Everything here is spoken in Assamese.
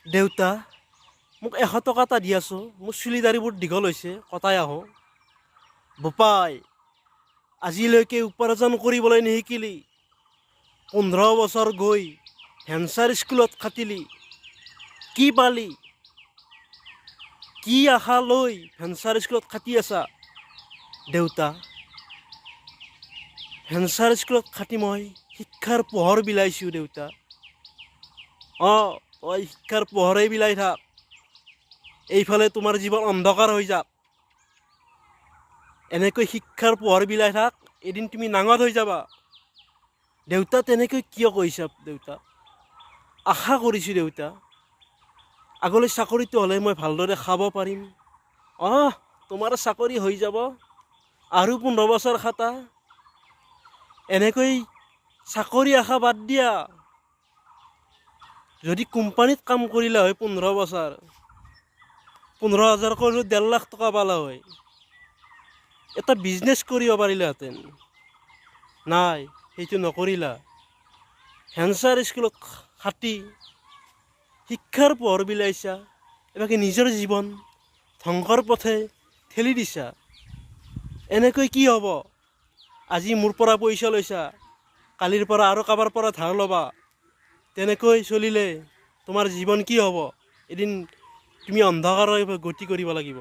দেউতা মোক 100 টকা এটা দি আছোঁ, মোৰ চুলি দাড়িবোৰ দীঘল হৈছে, কটাই আহোঁ। বোপাই, আজিলৈকে উপাৰ্জন কৰিবলৈ নিশিকিলি। 15 বছৰ গৈ ভেঞ্চাৰ স্কুলত খাটিলি, কি পালি? কি আশা লৈ ভেঞ্চাৰ স্কুলত খাটি আছা? দেউতা, ভেঞ্চাৰ স্কুলত খাটি মই শিক্ষাৰ পোহৰ বিলাইছোঁ দেউতা। তই শিক্ষাৰ পোহৰেই বিলাই থাক, এইফালে তোমাৰ জীৱন অন্ধকাৰ হৈ যাক। এনেকৈ শিক্ষাৰ পোহৰ বিলাই থাক, এদিন তুমি নাঙঠ হৈ যাবা। দেউতা, তেনেকৈ কিয় কৈছা দেউতা? আশা কৰিছোঁ দেউতা, আগলৈ চাকৰিটো হ'লে মই ভালদৰে খাব পাৰিম। তোমাৰ চাকৰি হৈ যাব, আৰু 15 বছৰ খাটা। এনেকৈ চাকৰি আশা বাদ দিয়া। যদি কোম্পানীত কাম কৰিলা হয় 15 বছৰ, 15,000 কৰিলেও 1.5 লাখ টকা পালা হয়। এটা বিজনেছ কৰিব পাৰিলাহেঁতেন। নাই, সেইটো নকৰিলা। ভেঞ্চাৰ স্কুলত খাটি শিক্ষাৰ পোহৰ বিলাইছা, এবাকে নিজৰ জীৱন ধ্বংসৰ পথে ঠেলি দিছা। এনেকৈ কি হ'ব? আজি মোৰ পৰা পইচা লৈছা, কালিৰ পৰা আৰু কাৰোবাৰ পৰা ধাৰ ল'বা। তেনেকৈ চলিলে তোমাৰ জীৱন কি হ'ব? এদিন তুমি অন্ধকাৰৰ গতি কৰিব লাগিব।